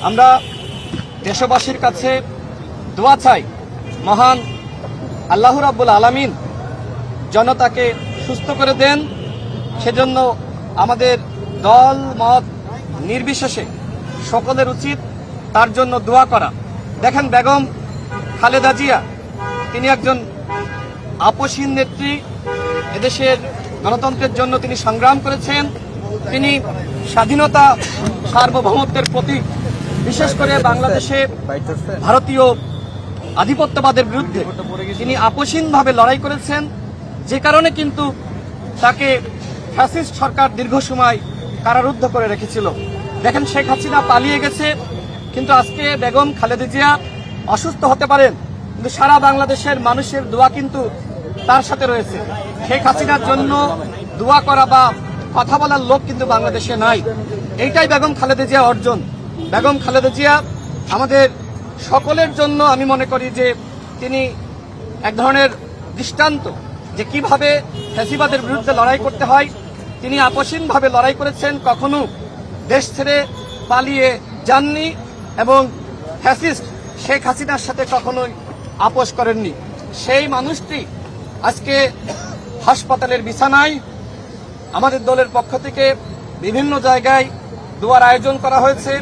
আমরা দেশবাসীর কাছে দোয়া চাই, মহান আল্লাহ রাব্বুল আলামিন জনতাকে সুস্থ করে দেন। সেজন্য আমাদের দল মত নির্বিশেষে সকলের উচিত তার জন্য দোয়া করা। দেখেন, বেগম খালেদা জিয়া তিনি একজন আপসহীন নেত্রী। এদেশের গণতন্ত্রের জন্য তিনি সংগ্রাম করেছেন। তিনি স্বাধীনতা সার্বভৌমত্বের প্রতীক। বিশেষ করে বাংলাদেশে ভারতীয় আধিপত্যবাদের বিরুদ্ধে তিনি আপসহীনভাবে লড়াই করেছেন, যে কারণে কিন্তু তাকে ফ্যাসিস্ট সরকার দীর্ঘ সময় কারারুদ্ধ করে রেখেছিল। দেখেন, শেখ হাসিনা পালিয়ে গেছে, কিন্তু আজকে বেগম খালেদা জিয়া অসুস্থ হতে পারেন, কিন্তু সারা বাংলাদেশের মানুষের দোয়া কিন্তু তার সাথে রয়েছে। শেখ হাসিনার জন্য দোয়া করা বা কথা বলার লোক কিন্তু বাংলাদেশে নাই। এইটাই বেগম খালেদা জিয়া অর্জন। বেগম খালেদা জিয়া আমাদের সকলের জন্য আমি মনে করি যে তিনি এক ধরনের দৃষ্টান্ত, যে কিভাবে ফ্যাসিবাদের বিরুদ্ধে লড়াই করতে হয়। তিনি আপসহীনভাবে লড়াই করেছেন, কখনো দেশ ছেড়ে পালিয়ে যাননি এবং ফ্যাসিস্ট শেখ হাসিনার সাথে কখনোই আপোষ করেননি। সেই মানুষটি আজকে হাসপাতালের বিছানায়। আমাদের দলের পক্ষ থেকে বিভিন্ন জায়গায় দোয়ার আয়োজন করা হয়েছে।